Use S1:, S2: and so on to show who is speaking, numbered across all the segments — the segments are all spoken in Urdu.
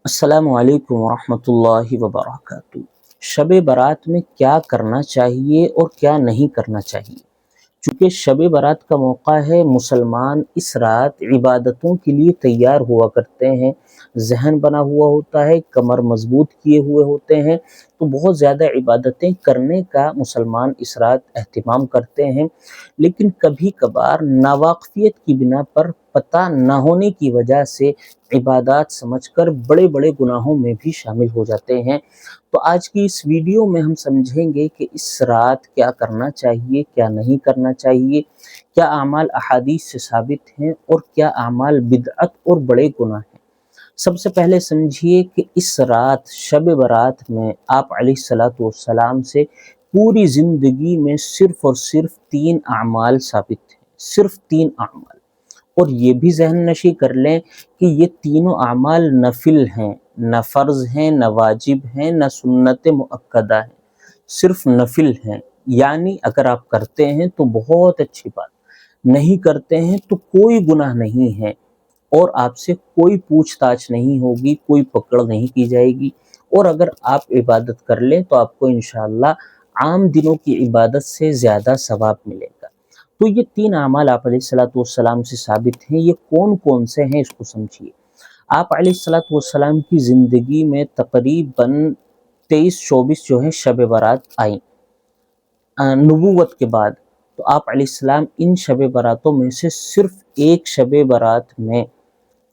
S1: السلام علیکم ورحمۃ اللہ وبرکاتہ۔ شب برات میں کیا کرنا چاہیے اور کیا نہیں کرنا چاہیے؟ چونکہ شب برات کا موقع ہے، مسلمان اس رات عبادتوں کے لیے تیار ہوا کرتے ہیں، ذہن بنا ہوا ہوتا ہے، کمر مضبوط کیے ہوئے ہوتے ہیں، تو بہت زیادہ عبادتیں کرنے کا مسلمان اس رات اہتمام کرتے ہیں۔ لیکن کبھی کبھار ناواقفیت کی بنا پر، پتہ نہ ہونے کی وجہ سے عبادات سمجھ کر بڑے بڑے گناہوں میں بھی شامل ہو جاتے ہیں۔ تو آج کی اس ویڈیو میں ہم سمجھیں گے کہ اس رات کیا کرنا چاہیے، کیا نہیں کرنا چاہیے، کیا اعمال احادیث سے ثابت ہیں اور کیا اعمال بدعت اور بڑے گناہ ہیں۔ سب سے پہلے سمجھیے کہ اس رات شب برات میں آپ علیہ الصلوۃ والسلام سے پوری زندگی میں صرف اور صرف 3 اعمال ثابت ہیں، صرف 3 اعمال۔ اور یہ بھی ذہن نشی کر لیں کہ یہ تینوں اعمال نفل ہیں، نہ فرض ہیں، نہ واجب ہیں، نہ سنت مؤکدہ ہیں، صرف نفل ہیں۔ یعنی اگر آپ کرتے ہیں تو بہت اچھی بات، نہیں کرتے ہیں تو کوئی گناہ نہیں ہے، اور آپ سے کوئی پوچھ تاچھ نہیں ہوگی، کوئی پکڑ نہیں کی جائے گی، اور اگر آپ عبادت کر لیں تو آپ کو انشاءاللہ عام دنوں کی عبادت سے زیادہ ثواب ملے گا۔ تو یہ 3 اعمال آپ علیہ الصلوۃ والسلام سے ثابت ہیں۔ یہ کون کون سے ہیں اس کو سمجھیے۔ آپ علیہ الصلوۃ والسلام کی زندگی میں تقریباً 23-24 جو ہے شب برات آئیں نبوت کے بعد۔ تو آپ علیہ السلام ان شب براتوں میں سے صرف ایک شب برات میں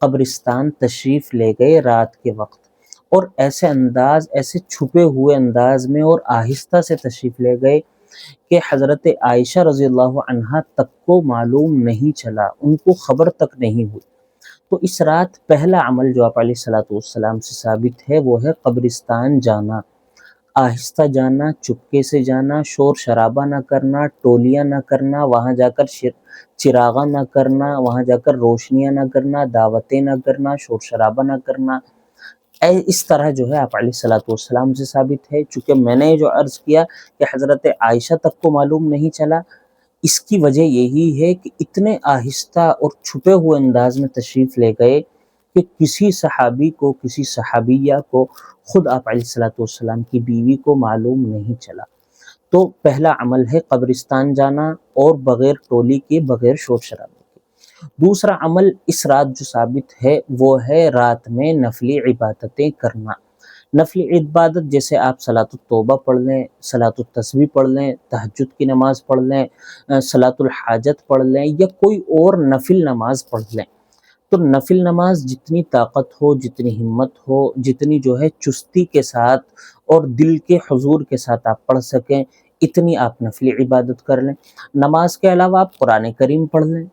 S1: قبرستان تشریف لے گئے رات کے وقت، اور ایسے چھپے ہوئے انداز میں اور آہستہ سے تشریف لے گئے کہ حضرت عائشہ رضی اللہ عنہا تک کو معلوم نہیں چلا، ان کو خبر تک نہیں ہوئی۔ تو اس رات پہلا عمل جو آپ علیہ الصلوۃ والسلام سے ثابت ہے وہ ہے قبرستان جانا، آہستہ جانا، چپکے سے جانا، شور شرابہ نہ کرنا، ٹولیاں نہ کرنا، وہاں جا کر چراغاں نہ کرنا، وہاں جا کر روشنیاں نہ کرنا، دعوتیں نہ کرنا، شور شرابہ نہ کرنا۔ اس طرح جو ہے آپ علیہ الصلوۃ والسلام سے ثابت ہے۔ چونکہ میں نے جو عرض کیا کہ حضرت عائشہ تک کو معلوم نہیں چلا، اس کی وجہ یہی ہے کہ اتنے آہستہ اور چھپے ہوئے انداز میں تشریف لے گئے کہ کسی صحابی کو، کسی صحابیہ کو، خود آپ علیہ الصلوۃ والسلام کی بیوی کو معلوم نہیں چلا۔ تو پہلا عمل ہے قبرستان جانا، اور بغیر ٹولی کے، بغیر شور شرابے کے۔ دوسرا عمل اس رات جو ثابت ہے وہ ہے رات میں نفلی عبادتیں کرنا۔ نفلی عبادت جیسے آپ صلاۃ التوبہ پڑھ لیں، صلاۃ التسبیح پڑھ لیں، تہجد کی نماز پڑھ لیں، صلاۃ الحاجت پڑھ لیں، یا کوئی اور نفل نماز پڑھ لیں۔ تو نفل نماز جتنی طاقت ہو، جتنی ہمت ہو، جتنی جو ہے چستی کے ساتھ اور دل کے حضور کے ساتھ آپ پڑھ سکیں، اتنی آپ نفلی عبادت کر لیں۔ نماز کے علاوہ آپ قرآن کریم پڑھ لیں،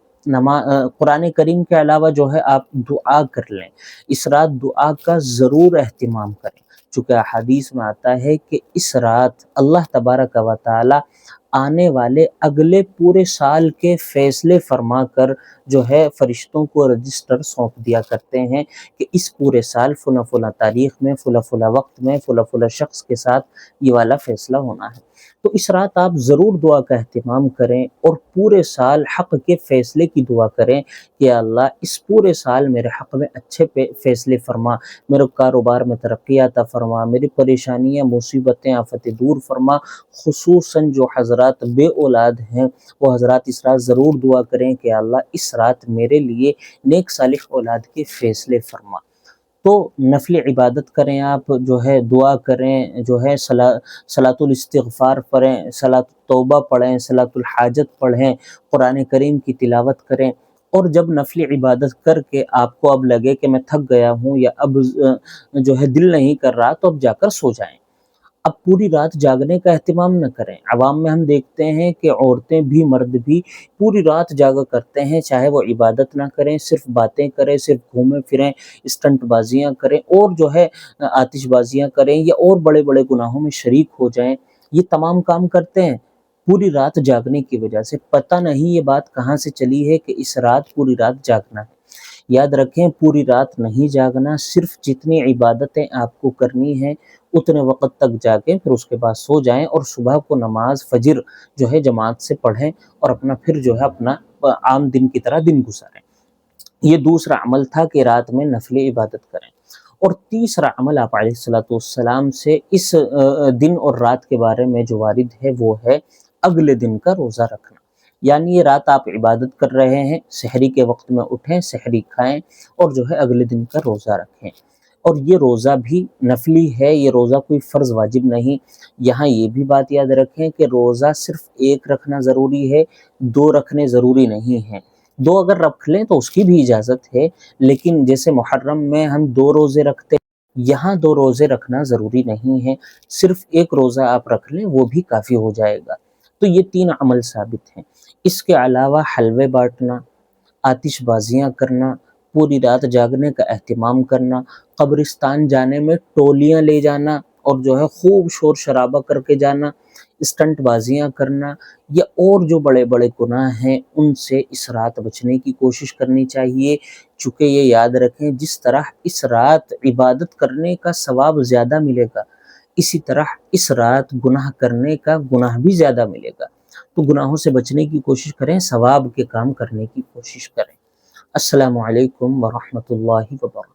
S1: قرآن کریم کے علاوہ جو ہے آپ دعا کر لیں۔ اس رات دعا کا ضرور اہتمام کریں، چونکہ احادیث میں آتا ہے کہ اس رات اللہ تبارک و تعالی آنے والے اگلے پورے سال کے فیصلے فرما کر جو ہے فرشتوں کو رجسٹر سونپ دیا کرتے ہیں کہ اس پورے سال فلاں فلاں تاریخ میں، فلاں فلاں وقت میں، فلاں فلاں شخص کے ساتھ یہ والا فیصلہ ہونا ہے۔ تو اس رات آپ ضرور دعا کا اہتمام کریں، اور پورے سال حق کے فیصلے کی دعا کریں کہ اللہ اس پورے سال میرے حق میں اچھے فیصلے فرما، میرے کاروبار میں ترقی عطا فرما، میری پریشانیاں، مصیبتیں، آفتیں دور فرما۔ خصوصاً جو حضرات بے اولاد ہیں وہ حضرات اس رات ضرور دعا کریں کہ اللہ اس رات میرے لیے نیک صالح اولاد کے فیصلے فرما۔ تو نفل عبادت کریں، آپ جو ہے دعا کریں، جو ہے صلاۃ الاستغفار پڑھیں، صلاۃ التوبہ پڑھیں، صلاۃ الحاجت پڑھیں، قرآن کریم کی تلاوت کریں۔ اور جب نفل عبادت کر کے آپ کو اب لگے کہ میں تھک گیا ہوں، یا اب جو ہے دل نہیں کر رہا، تو اب جا کر سو جائیں۔ اب پوری رات جاگنے کا اہتمام نہ کریں۔ عوام میں ہم دیکھتے ہیں کہ عورتیں بھی، مرد بھی پوری رات جاگا کرتے ہیں، چاہے وہ عبادت نہ کریں، صرف باتیں کریں، صرف گھومیں پھریں، اسٹنٹ بازیاں کریں، اور جو ہے آتش بازیاں کریں، یا اور بڑے بڑے گناہوں میں شریک ہو جائیں۔ یہ تمام کام کرتے ہیں پوری رات جاگنے کی وجہ سے۔ پتہ نہیں یہ بات کہاں سے چلی ہے کہ اس رات پوری رات جاگنا ہے۔ یاد رکھیں، پوری رات نہیں جاگنا، صرف جتنی عبادتیں آپ کو کرنی ہیں اتنے وقت تک جاگیں، پھر اس کے بعد سو جائیں، اور صبح کو نماز فجر جو ہے جماعت سے پڑھیں، اور اپنا پھر جو ہے اپنا عام دن کی طرح دن گزاریں۔ یہ دوسرا عمل تھا کہ رات میں نفل عبادت کریں۔ اور تیسرا عمل آپ علیہ الصلوۃ والسلام سے اس دن اور رات کے بارے میں جو وارد ہے وہ ہے اگلے دن کا روزہ رکھنا. یعنی یہ رات آپ عبادت کر رہے ہیں، سحری کے وقت میں اٹھیں، سحری کھائیں اور جو ہے اگلے دن کا روزہ رکھیں. اور یہ روزہ بھی نفلی ہے، یہ روزہ کوئی فرض واجب نہیں. یہاں یہ بھی بات یاد رکھیں کہ روزہ صرف ایک رکھنا ضروری ہے، دو رکھنے ضروری نہیں ہیں. دو اگر رکھ لیں تو اس کی بھی اجازت ہے، لیکن جیسے محرم میں ہم 2 روزے رکھتے ہیں، یہاں 2 روزے رکھنا ضروری نہیں ہے، صرف ایک روزہ آپ رکھ لیں وہ بھی کافی ہو جائے گا. تو یہ 3 عمل ثابت ہیں. اس کے علاوہ حلوے بانٹنا، آتش بازیاں کرنا، پوری رات جاگنے کا اہتمام کرنا، قبرستان جانے میں ٹولیاں لے جانا اور جو ہے خوب شور شرابہ کر کے جانا، اسٹنٹ بازیاں کرنا، یا اور جو بڑے بڑے گناہ ہیں ان سے اس رات بچنے کی کوشش کرنی چاہیے. چونکہ یہ یاد رکھیں جس طرح اس رات عبادت کرنے کا ثواب زیادہ ملے گا، اسی طرح اس رات گناہ کرنے کا گناہ بھی زیادہ ملے گا. تو گناہوں سے بچنے کی کوشش کریں، ثواب کے کام کرنے کی کوشش کریں. السلام علیکم ورحمۃ اللہ وبرکاتہ.